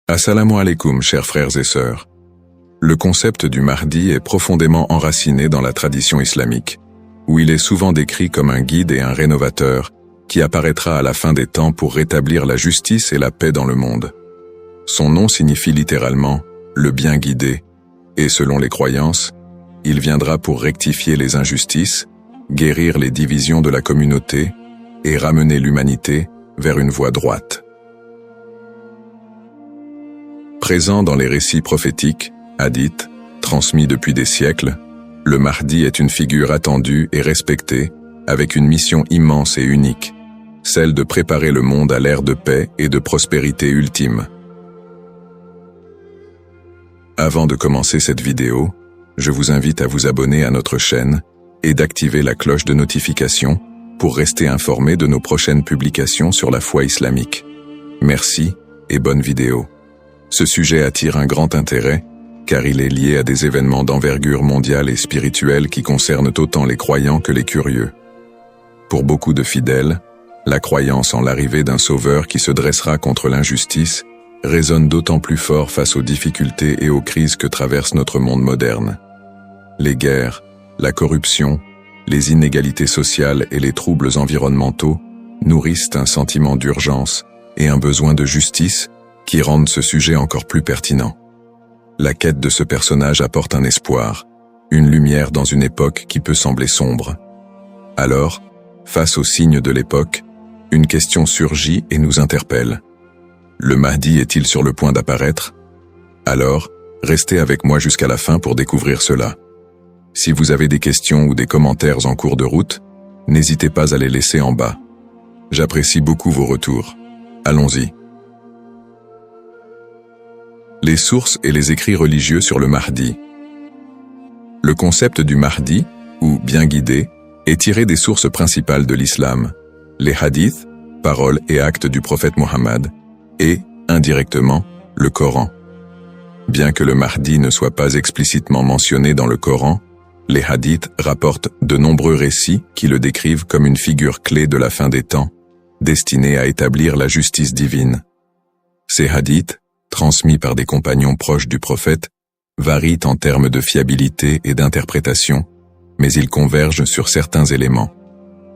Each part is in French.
Assalamu alaikum, chers frères et sœurs. Le concept du Mahdi est profondément enraciné dans la tradition islamique, où il est souvent décrit comme un guide et un rénovateur qui apparaîtra à la fin des temps pour rétablir la justice et la paix dans le monde. Son nom signifie littéralement « le bien guidé », et selon les croyances, il viendra pour rectifier les injustices, guérir les divisions de la communauté et ramener l'humanité vers une voie droite. Présent dans les récits prophétiques, hadiths, transmis depuis des siècles, le Mahdi est une figure attendue et respectée, avec une mission immense et unique, celle de préparer le monde à l'ère de paix et de prospérité ultime. Avant de commencer cette vidéo, je vous invite à vous abonner à notre chaîne et d'activer la cloche de notification pour rester informé de nos prochaines publications sur la foi islamique. Merci et bonne vidéo. Ce sujet attire un grand intérêt, car il est lié à des événements d'envergure mondiale et spirituelle qui concernent autant les croyants que les curieux. Pour beaucoup de fidèles, la croyance en l'arrivée d'un sauveur qui se dressera contre l'injustice résonne d'autant plus fort face aux difficultés et aux crises que traverse notre monde moderne. Les guerres, la corruption, les inégalités sociales et les troubles environnementaux nourrissent un sentiment d'urgence et un besoin de justice qui rendent ce sujet encore plus pertinent. La quête de ce personnage apporte un espoir, une lumière dans une époque qui peut sembler sombre. Alors, face aux signes de l'époque, une question surgit et nous interpelle. Le Mahdi est-il sur le point d'apparaître? Alors, restez avec moi jusqu'à la fin pour découvrir cela. Si vous avez des questions ou des commentaires en cours de route, n'hésitez pas à les laisser en bas. J'apprécie beaucoup vos retours. Allons-y. Les sources et les écrits religieux sur le Mahdi. Le concept du Mahdi, ou bien guidé, est tiré des sources principales de l'islam, les hadiths, paroles et actes du prophète Mohammed, et, indirectement, le Coran. Bien que le Mahdi ne soit pas explicitement mentionné dans le Coran, les hadiths rapportent de nombreux récits qui le décrivent comme une figure clé de la fin des temps, destinée à établir la justice divine. Ces hadiths, transmis par des compagnons proches du prophète, varient en termes de fiabilité et d'interprétation, mais ils convergent sur certains éléments.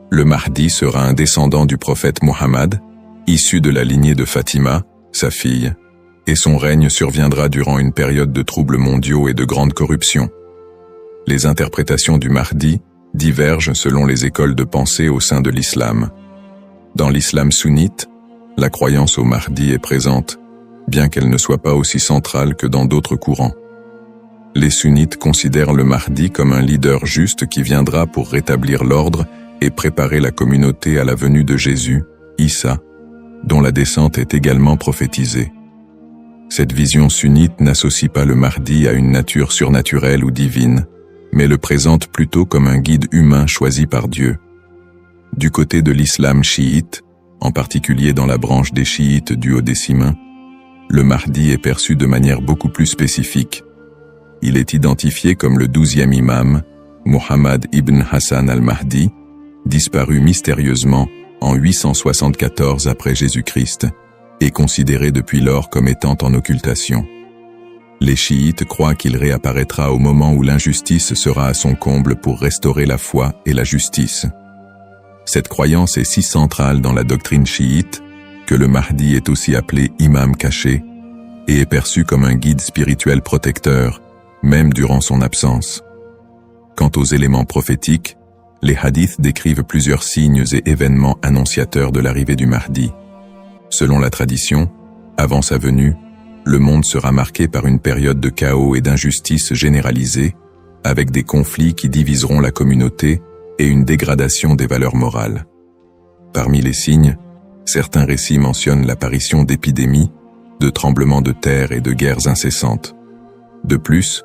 Le Mahdi sera un descendant du prophète Mohammed, issu de la lignée de Fatima, sa fille, et son règne surviendra durant une période de troubles mondiaux et de grande corruption. Les interprétations du Mahdi divergent selon les écoles de pensée au sein de l'islam. Dans l'islam sunnite, la croyance au Mahdi est présente, bien qu'elle ne soit pas aussi centrale que dans d'autres courants. Les sunnites considèrent le Mahdi comme un leader juste qui viendra pour rétablir l'ordre et préparer la communauté à la venue de Jésus, Issa, dont la descente est également prophétisée. Cette vision sunnite n'associe pas le Mahdi à une nature surnaturelle ou divine, mais le présente plutôt comme un guide humain choisi par Dieu. Du côté de l'islam chiite, en particulier dans la branche des chiites duodécimains, le Mahdi est perçu de manière beaucoup plus spécifique. Il est identifié comme le 12e imam, Muhammad ibn Hassan al-Mahdi, disparu mystérieusement en 874 après Jésus-Christ, et considéré depuis lors comme étant en occultation. Les chiites croient qu'il réapparaîtra au moment où l'injustice sera à son comble pour restaurer la foi et la justice. Cette croyance est si centrale dans la doctrine chiite que le Mahdi est aussi appelé imam caché et est perçu comme un guide spirituel protecteur, même durant son absence. Quant aux éléments prophétiques, les hadiths décrivent plusieurs signes et événements annonciateurs de l'arrivée du Mahdi. Selon la tradition, avant sa venue, le monde sera marqué par une période de chaos et d'injustice généralisée, avec des conflits qui diviseront la communauté et une dégradation des valeurs morales. Parmi les signes, certains récits mentionnent l'apparition d'épidémies, de tremblements de terre et de guerres incessantes. De plus,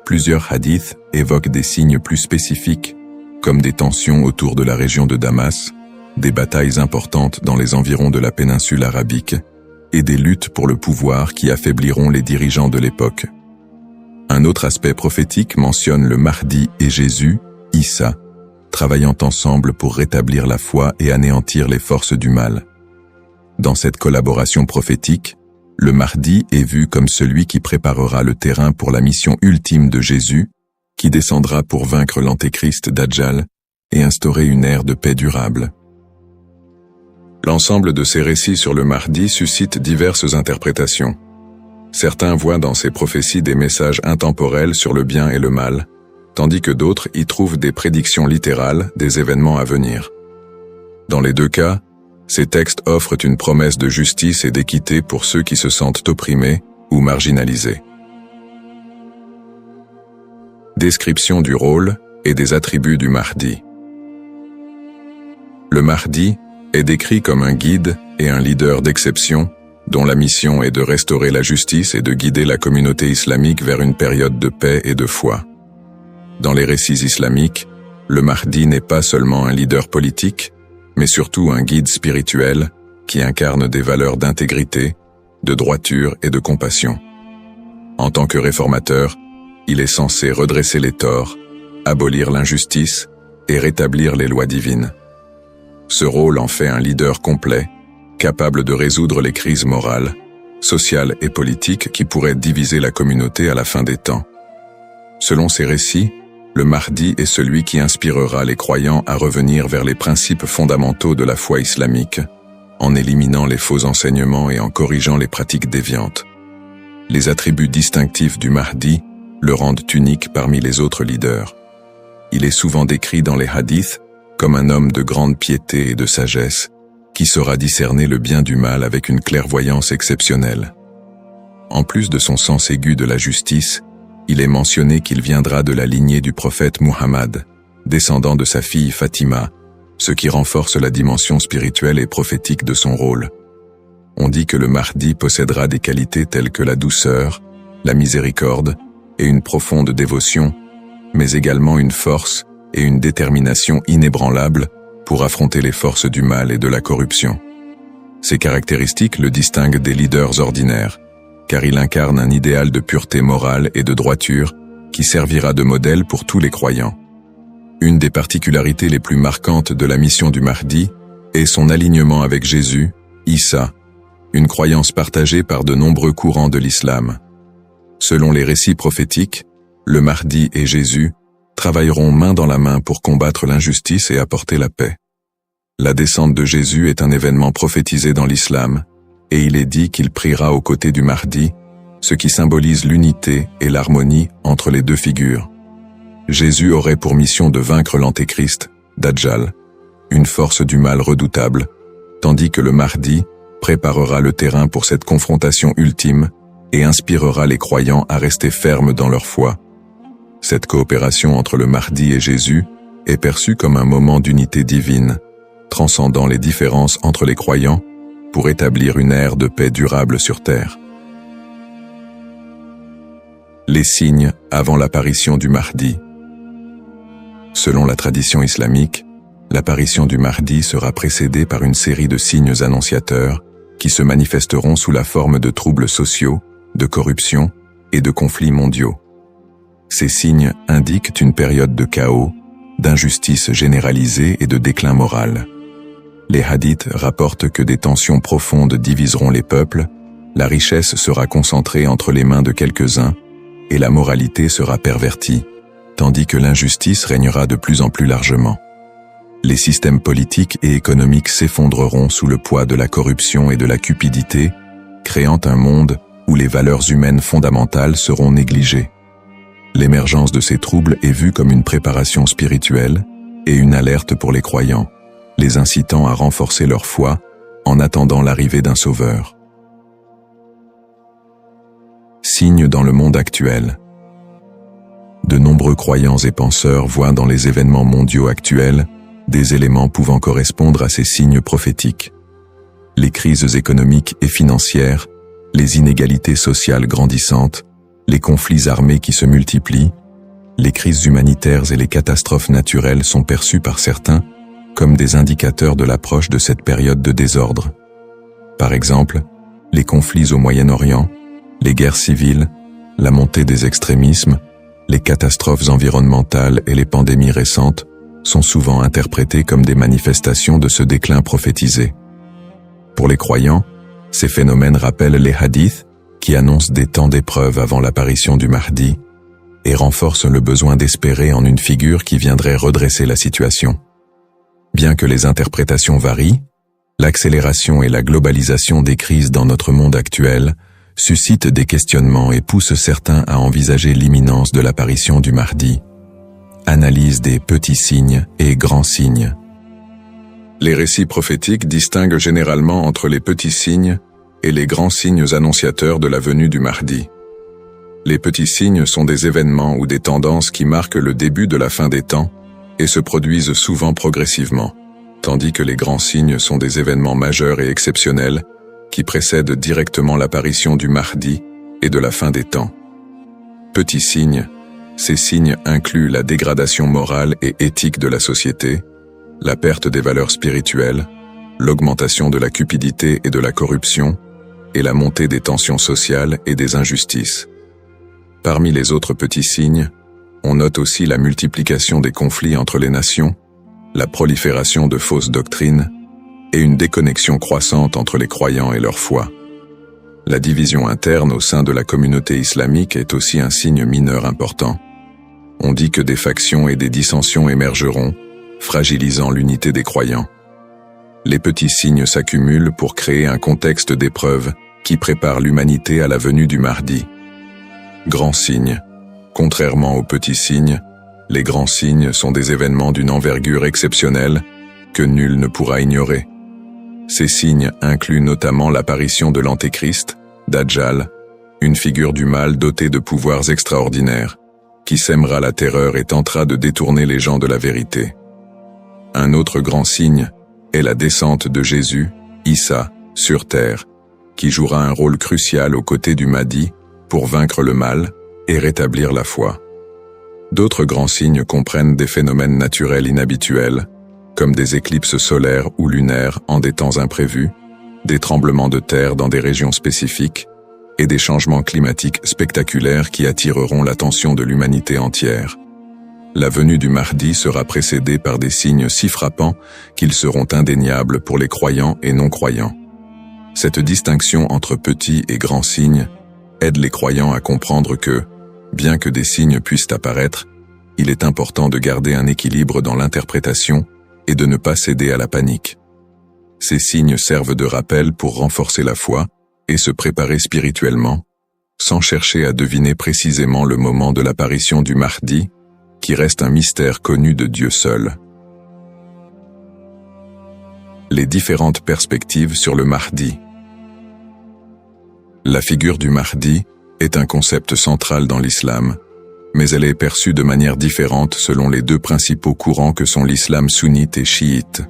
plusieurs hadiths évoquent des signes plus spécifiques, comme des tensions autour de la région de Damas, des batailles importantes dans les environs de la péninsule arabique, et des luttes pour le pouvoir qui affaibliront les dirigeants de l'époque. Un autre aspect prophétique mentionne le Mahdi et Jésus, Issa, travaillant ensemble pour rétablir la foi et anéantir les forces du mal. Dans cette collaboration prophétique, le Mahdi est vu comme celui qui préparera le terrain pour la mission ultime de Jésus, qui descendra pour vaincre l'antéchrist Dajjal et instaurer une ère de paix durable. L'ensemble de ces récits sur le Mahdi suscite diverses interprétations. Certains voient dans ces prophéties des messages intemporels sur le bien et le mal, tandis que d'autres y trouvent des prédictions littérales des événements à venir. Dans les deux cas, ces textes offrent une promesse de justice et d'équité pour ceux qui se sentent opprimés ou marginalisés. Description du rôle et des attributs du Mahdi. Le Mahdi est décrit comme un guide et un leader d'exception dont la mission est de restaurer la justice et de guider la communauté islamique vers une période de paix et de foi. Dans les récits islamiques, le Mahdi n'est pas seulement un leader politique, mais surtout un guide spirituel qui incarne des valeurs d'intégrité, de droiture et de compassion. En tant que réformateur, il est censé redresser les torts, abolir l'injustice et rétablir les lois divines. Ce rôle en fait un leader complet, capable de résoudre les crises morales, sociales et politiques qui pourraient diviser la communauté à la fin des temps. Selon ces récits, le Mahdi est celui qui inspirera les croyants à revenir vers les principes fondamentaux de la foi islamique, en éliminant les faux enseignements et en corrigeant les pratiques déviantes. Les attributs distinctifs du Mahdi le rendent unique parmi les autres leaders. Il est souvent décrit dans les hadiths comme un homme de grande piété et de sagesse, qui saura discerner le bien du mal avec une clairvoyance exceptionnelle. En plus de son sens aigu de la justice, il est mentionné qu'il viendra de la lignée du prophète Muhammad, descendant de sa fille Fatima, ce qui renforce la dimension spirituelle et prophétique de son rôle. On dit que le Mahdi possédera des qualités telles que la douceur, la miséricorde et une profonde dévotion, mais également une force et une détermination inébranlables pour affronter les forces du mal et de la corruption. Ces caractéristiques le distinguent des leaders ordinaires, car il incarne un idéal de pureté morale et de droiture qui servira de modèle pour tous les croyants. Une des particularités les plus marquantes de la mission du Mahdi est son alignement avec Jésus, Issa, une croyance partagée par de nombreux courants de l'islam. Selon les récits prophétiques, le Mahdi et Jésus travailleront main dans la main pour combattre l'injustice et apporter la paix. La descente de Jésus est un événement prophétisé dans l'islam, et il est dit qu'il priera aux côtés du Mahdi, ce qui symbolise l'unité et l'harmonie entre les deux figures. Jésus aurait pour mission de vaincre l'antéchrist, Dajjal, une force du mal redoutable, tandis que le Mahdi préparera le terrain pour cette confrontation ultime et inspirera les croyants à rester fermes dans leur foi. Cette coopération entre le Mahdi et Jésus est perçue comme un moment d'unité divine, transcendant les différences entre les croyants pour établir une ère de paix durable sur terre. Les signes avant l'apparition du Mahdi. Selon la tradition islamique, l'apparition du Mahdi sera précédée par une série de signes annonciateurs qui se manifesteront sous la forme de troubles sociaux, de corruption et de conflits mondiaux. Ces signes indiquent une période de chaos, d'injustice généralisée et de déclin moral. Les hadiths rapportent que des tensions profondes diviseront les peuples, la richesse sera concentrée entre les mains de quelques-uns et la moralité sera pervertie, tandis que l'injustice régnera de plus en plus largement. Les systèmes politiques et économiques s'effondreront sous le poids de la corruption et de la cupidité, créant un monde où les valeurs humaines fondamentales seront négligées. L'émergence de ces troubles est vue comme une préparation spirituelle et une alerte pour les croyants, les incitant à renforcer leur foi en attendant l'arrivée d'un sauveur. Signes dans le monde actuel. De nombreux croyants et penseurs voient dans les événements mondiaux actuels des éléments pouvant correspondre à ces signes prophétiques. Les crises économiques et financières, les inégalités sociales grandissantes, les conflits armés qui se multiplient, les crises humanitaires et les catastrophes naturelles sont perçues par certains comme des indicateurs de l'approche de cette période de désordre. Par exemple, les conflits au Moyen-Orient, les guerres civiles, la montée des extrémismes, les catastrophes environnementales et les pandémies récentes sont souvent interprétés comme des manifestations de ce déclin prophétisé. Pour les croyants, Ces phénomènes rappellent les hadiths qui annoncent des temps d'épreuve avant l'apparition du Mahdi et renforcent le besoin d'espérer en une figure qui viendrait redresser la situation. Bien que les interprétations varient, l'accélération et la globalisation des crises dans notre monde actuel suscitent des questionnements et poussent certains à envisager l'imminence de l'apparition du Mahdi. Analyse des petits signes et grands signes. Les récits prophétiques distinguent généralement entre les petits signes et les grands signes annonciateurs de la venue du Mahdi. Les petits signes sont des événements ou des tendances qui marquent le début de la fin des temps et se produisent souvent progressivement, tandis que les grands signes sont des événements majeurs et exceptionnels qui précèdent directement l'apparition du Mahdi et de la fin des temps. Petits signes, ces signes incluent la dégradation morale et éthique de la société, la perte des valeurs spirituelles, l'augmentation de la cupidité et de la corruption, et la montée des tensions sociales et des injustices. Parmi les autres petits signes, on note aussi la multiplication des conflits entre les nations, la prolifération de fausses doctrines, et une déconnexion croissante entre les croyants et leur foi. La division interne au sein de la communauté islamique est aussi un signe mineur important. On dit que des factions et des dissensions émergeront, fragilisant l'unité des croyants. Les petits signes s'accumulent pour créer un contexte d'épreuve qui prépare l'humanité à la venue du Mahdi. Grands signes. Contrairement aux petits signes, les grands signes sont des événements d'une envergure exceptionnelle que nul ne pourra ignorer. Ces signes incluent notamment l'apparition de l'Antéchrist, Dajjal, une figure du mal dotée de pouvoirs extraordinaires, qui sèmera la terreur et tentera de détourner les gens de la vérité. Un autre grand signe est la descente de Jésus, Issa, sur terre, qui jouera un rôle crucial aux côtés du Mahdi pour vaincre le mal et rétablir la foi. D'autres grands signes comprennent des phénomènes naturels inhabituels, comme des éclipses solaires ou lunaires en des temps imprévus, des tremblements de terre dans des régions spécifiques, et des changements climatiques spectaculaires qui attireront l'attention de l'humanité entière. La venue du Mahdi sera précédée par des signes si frappants qu'ils seront indéniables pour les croyants et non-croyants. Cette distinction entre petits et grands signes aide les croyants à comprendre que, bien que des signes puissent apparaître, il est important de garder un équilibre dans l'interprétation et de ne pas céder à la panique. Ces signes servent de rappel pour renforcer la foi et se préparer spirituellement, sans chercher à deviner précisément le moment de l'apparition du Mahdi, qui reste un mystère connu de Dieu seul. Les différentes perspectives sur le Mahdi. La figure du Mahdi est un concept central dans l'islam, mais elle est perçue de manière différente selon les deux principaux courants que sont l'islam sunnite et chiite.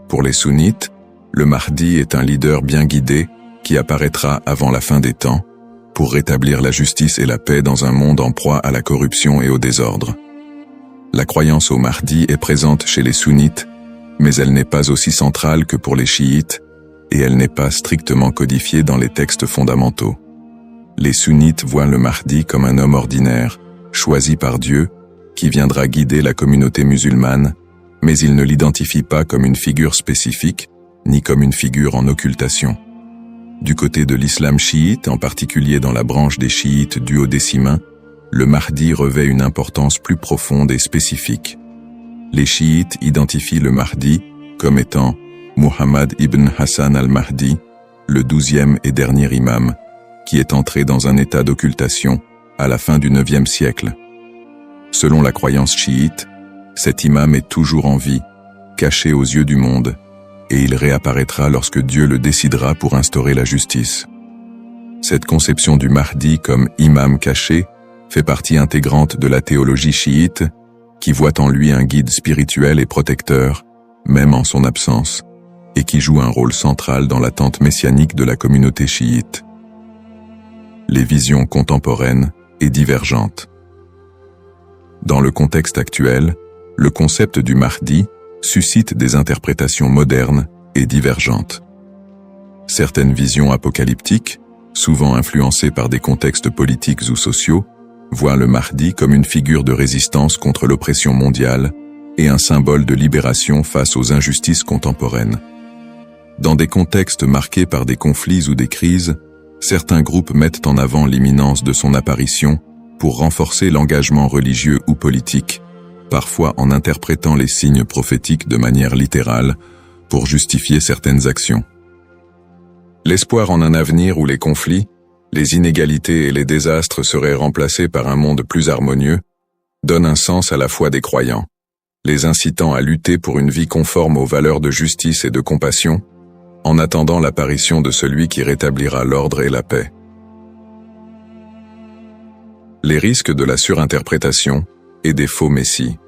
Pour les sunnites, le Mahdi est un leader bien guidé qui apparaîtra avant la fin des temps, pour rétablir la justice et la paix dans un monde en proie à la corruption et au désordre. La croyance au Mahdi est présente chez les sunnites, mais elle n'est pas aussi centrale que pour les chiites, et elle n'est pas strictement codifiée dans les textes fondamentaux. Les sunnites voient le Mahdi comme un homme ordinaire, choisi par Dieu, qui viendra guider la communauté musulmane, mais ils ne l'identifient pas comme une figure spécifique, ni comme une figure en occultation. Du côté de l'islam chiite, en particulier dans la branche des chiites duodécimains, le Mahdi revêt une importance plus profonde et spécifique. Les chiites identifient le Mahdi comme étant Muhammad ibn Hassan al-Mahdi, le 12e et dernier imam, qui est entré dans un état d'occultation à la fin du 9e siècle. Selon la croyance chiite, cet imam est toujours en vie, caché aux yeux du monde, et il réapparaîtra lorsque Dieu le décidera pour instaurer la justice. Cette conception du Mahdi comme imam caché fait partie intégrante de la théologie chiite, qui voit en lui un guide spirituel et protecteur, même en son absence, et qui joue un rôle central dans l'attente messianique de la communauté chiite. Les visions contemporaines et divergentes. Dans le contexte actuel, le concept du Mahdi suscite des interprétations modernes et divergentes. Certaines visions apocalyptiques, souvent influencées par des contextes politiques ou sociaux, voient le Mahdi comme une figure de résistance contre l'oppression mondiale et un symbole de libération face aux injustices contemporaines. Dans des contextes marqués par des conflits ou des crises, certains groupes mettent en avant l'imminence de son apparition pour renforcer l'engagement religieux ou politique, parfois en interprétant les signes prophétiques de manière littérale pour justifier certaines actions. L'espoir en un avenir où les conflits, les inégalités et les désastres seraient remplacés par un monde plus harmonieux donne un sens à la foi des croyants, les incitant à lutter pour une vie conforme aux valeurs de justice et de compassion, en attendant l'apparition de celui qui rétablira l'ordre et la paix. Les risques de la surinterprétation et des faux messies.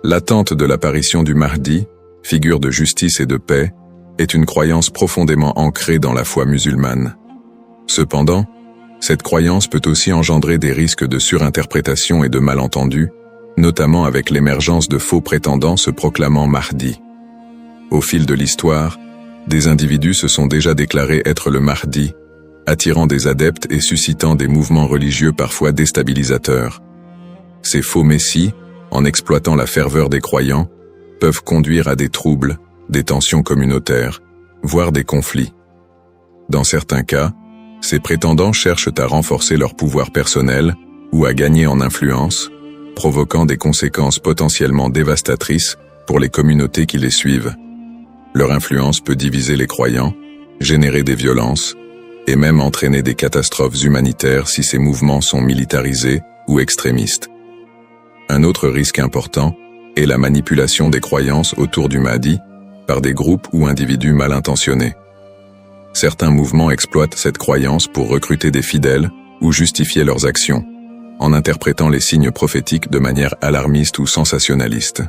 L'attente de l'apparition du Mahdi, figure de justice et de paix, est une croyance profondément ancrée dans la foi musulmane. Cependant, cette croyance peut aussi engendrer des risques de surinterprétation et de malentendus, notamment avec l'émergence de faux prétendants se proclamant Mahdi. Au fil de l'histoire, des individus se sont déjà déclarés être le Mahdi, attirant des adeptes et suscitant des mouvements religieux parfois déstabilisateurs. Ces faux messies, en exploitant la ferveur des croyants, peuvent conduire à des troubles, des tensions communautaires, voire des conflits. Dans certains cas, ces prétendants cherchent à renforcer leur pouvoir personnel ou à gagner en influence, provoquant des conséquences potentiellement dévastatrices pour les communautés qui les suivent. Leur influence peut diviser les croyants, générer des violences, et même entraîner des catastrophes humanitaires si ces mouvements sont militarisés ou extrémistes. Un autre risque important est la manipulation des croyances autour du Mahdi par des groupes ou individus mal intentionnés. Certains mouvements exploitent cette croyance pour recruter des fidèles ou justifier leurs actions, en interprétant les signes prophétiques de manière alarmiste ou sensationnaliste.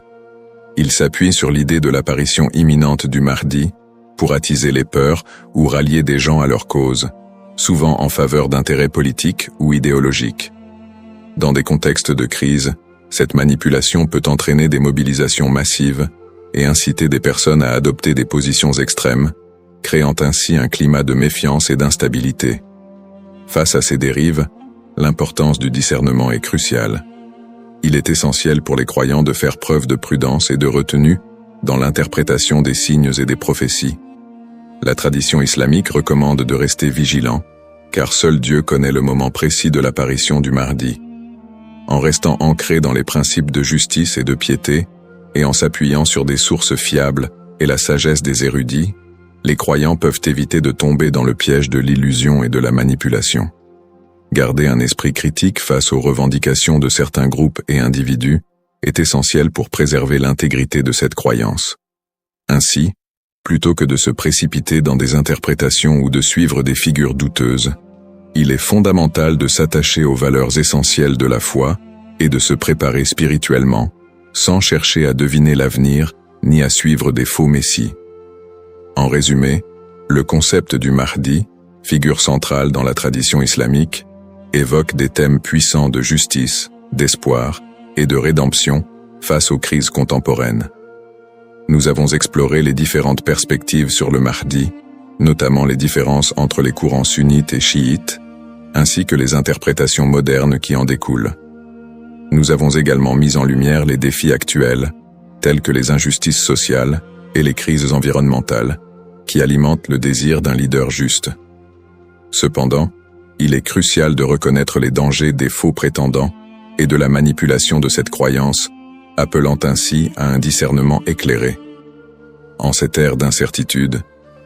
Ils s'appuient sur l'idée de l'apparition imminente du Mahdi pour attiser les peurs ou rallier des gens à leur cause, souvent en faveur d'intérêts politiques ou idéologiques. Dans des contextes de crise, cette manipulation peut entraîner des mobilisations massives et inciter des personnes à adopter des positions extrêmes, créant ainsi un climat de méfiance et d'instabilité. Face à ces dérives, l'importance du discernement est cruciale. Il est essentiel pour les croyants de faire preuve de prudence et de retenue dans l'interprétation des signes et des prophéties. La tradition islamique recommande de rester vigilant, car seul Dieu connaît le moment précis de l'apparition du Mahdi. En restant ancré dans les principes de justice et de piété, et en s'appuyant sur des sources fiables et la sagesse des érudits, les croyants peuvent éviter de tomber dans le piège de l'illusion et de la manipulation. Garder un esprit critique face aux revendications de certains groupes et individus est essentiel pour préserver l'intégrité de cette croyance. Ainsi, plutôt que de se précipiter dans des interprétations ou de suivre des figures douteuses, il est fondamental de s'attacher aux valeurs essentielles de la foi et de se préparer spirituellement, sans chercher à deviner l'avenir ni à suivre des faux messies. En résumé, le concept du Mahdi, figure centrale dans la tradition islamique, évoque des thèmes puissants de justice, d'espoir et de rédemption face aux crises contemporaines. Nous avons exploré les différentes perspectives sur le Mahdi, notamment les différences entre les courants sunnites et chiites, ainsi que les interprétations modernes qui en découlent. Nous avons également mis en lumière les défis actuels, tels que les injustices sociales et les crises environnementales, qui alimentent le désir d'un leader juste. Cependant, il est crucial de reconnaître les dangers des faux prétendants et de la manipulation de cette croyance, appelant ainsi à un discernement éclairé. En cette ère d'incertitude,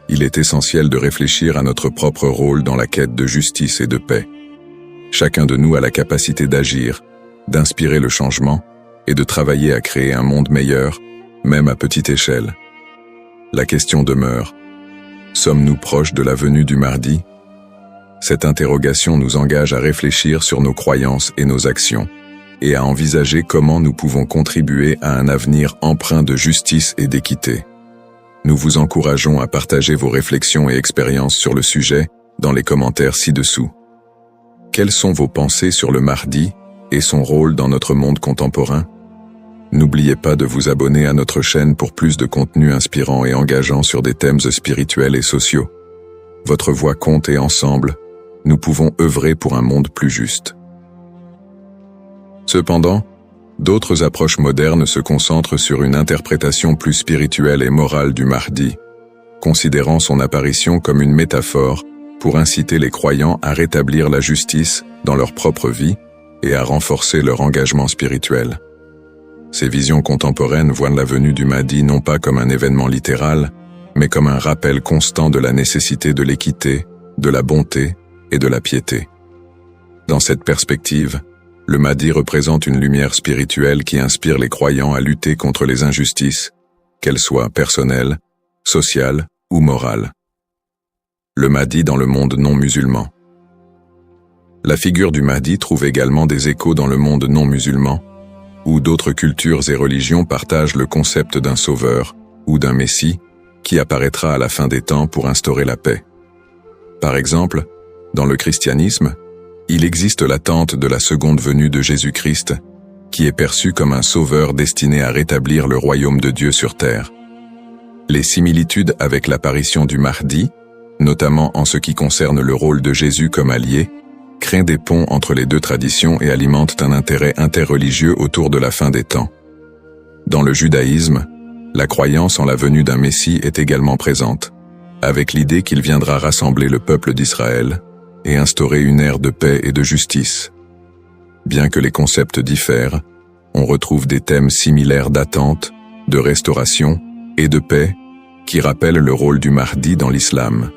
il est essentiel de réfléchir à notre propre rôle dans la quête de justice et de paix. Chacun de nous a la capacité d'agir, d'inspirer le changement et de travailler à créer un monde meilleur, même à petite échelle. La question demeure: sommes-nous proches de la venue du Mahdi ? Cette interrogation nous engage à réfléchir sur nos croyances et nos actions, et à envisager comment nous pouvons contribuer à un avenir empreint de justice et d'équité. Nous vous encourageons à partager vos réflexions et expériences sur le sujet dans les commentaires ci-dessous. Quelles sont vos pensées sur le Mahdi et son rôle dans notre monde contemporain? N'oubliez pas de vous abonner à notre chaîne pour plus de contenu inspirant et engageant sur des thèmes spirituels et sociaux. Votre voix compte et ensemble, nous pouvons œuvrer pour un monde plus juste. Cependant, D'autres approches modernes se concentrent sur une interprétation plus spirituelle et morale du Mahdi, considérant son apparition comme une métaphore pour inciter les croyants à rétablir la justice dans leur propre vie et à renforcer leur engagement spirituel. Ces visions contemporaines voient la venue du Mahdi non pas comme un événement littéral, mais comme un rappel constant de la nécessité de l'équité, de la bonté et de la piété. Dans cette perspective, le Mahdi représente une lumière spirituelle qui inspire les croyants à lutter contre les injustices, qu'elles soient personnelles, sociales ou morales. Le Mahdi dans le monde non musulman. La figure du Mahdi trouve également des échos dans le monde non musulman, où d'autres cultures et religions partagent le concept d'un sauveur ou d'un messie qui apparaîtra à la fin des temps pour instaurer la paix. Par exemple, dans le christianisme, il existe l'attente de la seconde venue de Jésus-Christ, qui est perçu comme un sauveur destiné à rétablir le royaume de Dieu sur terre. Les similitudes avec l'apparition du Mahdi, notamment en ce qui concerne le rôle de Jésus comme allié, créent des ponts entre les deux traditions et alimentent un intérêt interreligieux autour de la fin des temps. Dans le judaïsme, la croyance en la venue d'un Messie est également présente, avec l'idée qu'il viendra rassembler le peuple d'Israël et instaurer une ère de paix et de justice. Bien que les concepts diffèrent, on retrouve des thèmes similaires d'attente, de restauration et de paix qui rappellent le rôle du Mahdi dans l'islam.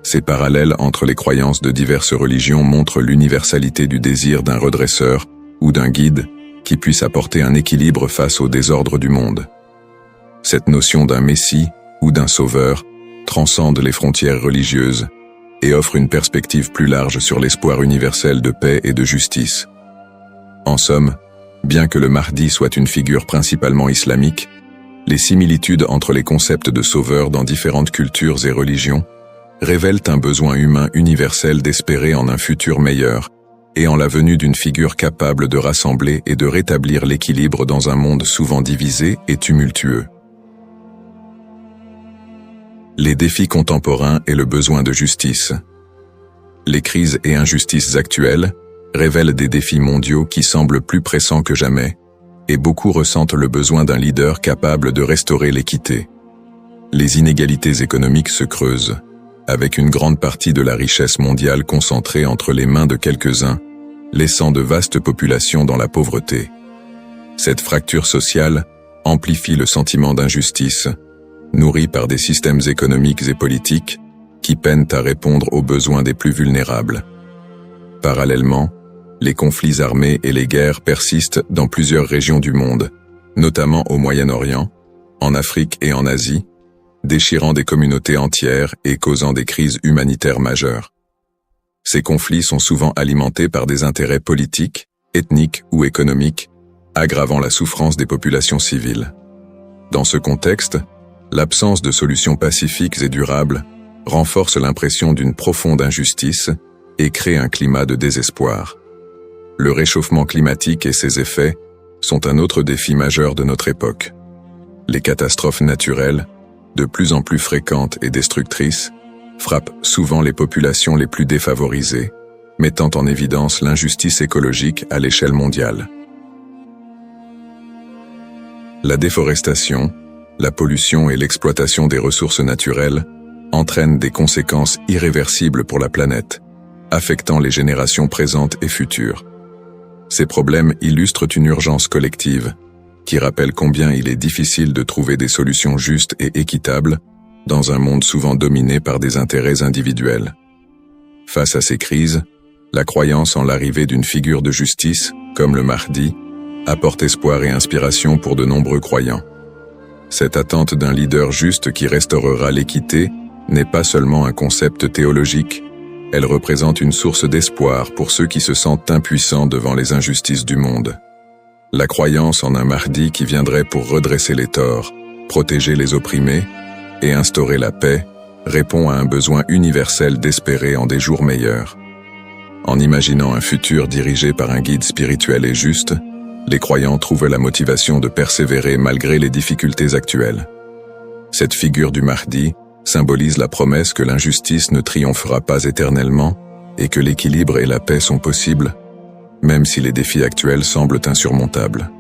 Ces parallèles entre les croyances de diverses religions montrent l'universalité du désir d'un redresseur ou d'un guide qui puisse apporter un équilibre face au désordre du monde. Cette notion d'un messie ou d'un sauveur transcende les frontières religieuses et offre une perspective plus large sur l'espoir universel de paix et de justice. En somme, bien que le Mahdi soit une figure principalement islamique, les similitudes entre les concepts de sauveur dans différentes cultures et religions révèlent un besoin humain universel d'espérer en un futur meilleur et en la venue d'une figure capable de rassembler et de rétablir l'équilibre dans un monde souvent divisé et tumultueux. Les défis contemporains et le besoin de justice. Les crises et injustices actuelles révèlent des défis mondiaux qui semblent plus pressants que jamais, et beaucoup ressentent le besoin d'un leader capable de restaurer l'équité. Les inégalités économiques se creusent, avec une grande partie de la richesse mondiale concentrée entre les mains de quelques-uns, laissant de vastes populations dans la pauvreté. Cette fracture sociale amplifie le sentiment d'injustice, nourri par des systèmes économiques et politiques qui peinent à répondre aux besoins des plus vulnérables. Parallèlement, les conflits armés et les guerres persistent dans plusieurs régions du monde, notamment au Moyen-Orient, en Afrique et en Asie, déchirant des communautés entières et causant des crises humanitaires majeures. Ces conflits sont souvent alimentés par des intérêts politiques, ethniques ou économiques, aggravant la souffrance des populations civiles. Dans ce contexte, l'absence de solutions pacifiques et durables renforce l'impression d'une profonde injustice et crée un climat de désespoir. Le réchauffement climatique et ses effets sont un autre défi majeur de notre époque. Les catastrophes naturelles, de plus en plus fréquentes et destructrices, frappent souvent les populations les plus défavorisées, mettant en évidence l'injustice écologique à l'échelle mondiale. La déforestation, la pollution et l'exploitation des ressources naturelles entraînent des conséquences irréversibles pour la planète, affectant les générations présentes et futures. Ces problèmes illustrent une urgence collective, qui rappelle combien il est difficile de trouver des solutions justes et équitables dans un monde souvent dominé par des intérêts individuels. Face à ces crises, la croyance en l'arrivée d'une figure de justice, comme le Mahdi, apporte espoir et inspiration pour de nombreux croyants. Cette attente d'un leader juste qui restaurera l'équité n'est pas seulement un concept théologique, elle représente une source d'espoir pour ceux qui se sentent impuissants devant les injustices du monde. La croyance en un Mahdi qui viendrait pour redresser les torts, protéger les opprimés et instaurer la paix répond à un besoin universel d'espérer en des jours meilleurs. En imaginant un futur dirigé par un guide spirituel et juste, les croyants trouvent la motivation de persévérer malgré les difficultés actuelles. Cette figure du Mahdi symbolise la promesse que l'injustice ne triomphera pas éternellement et que l'équilibre et la paix sont possibles, même si les défis actuels semblent insurmontables.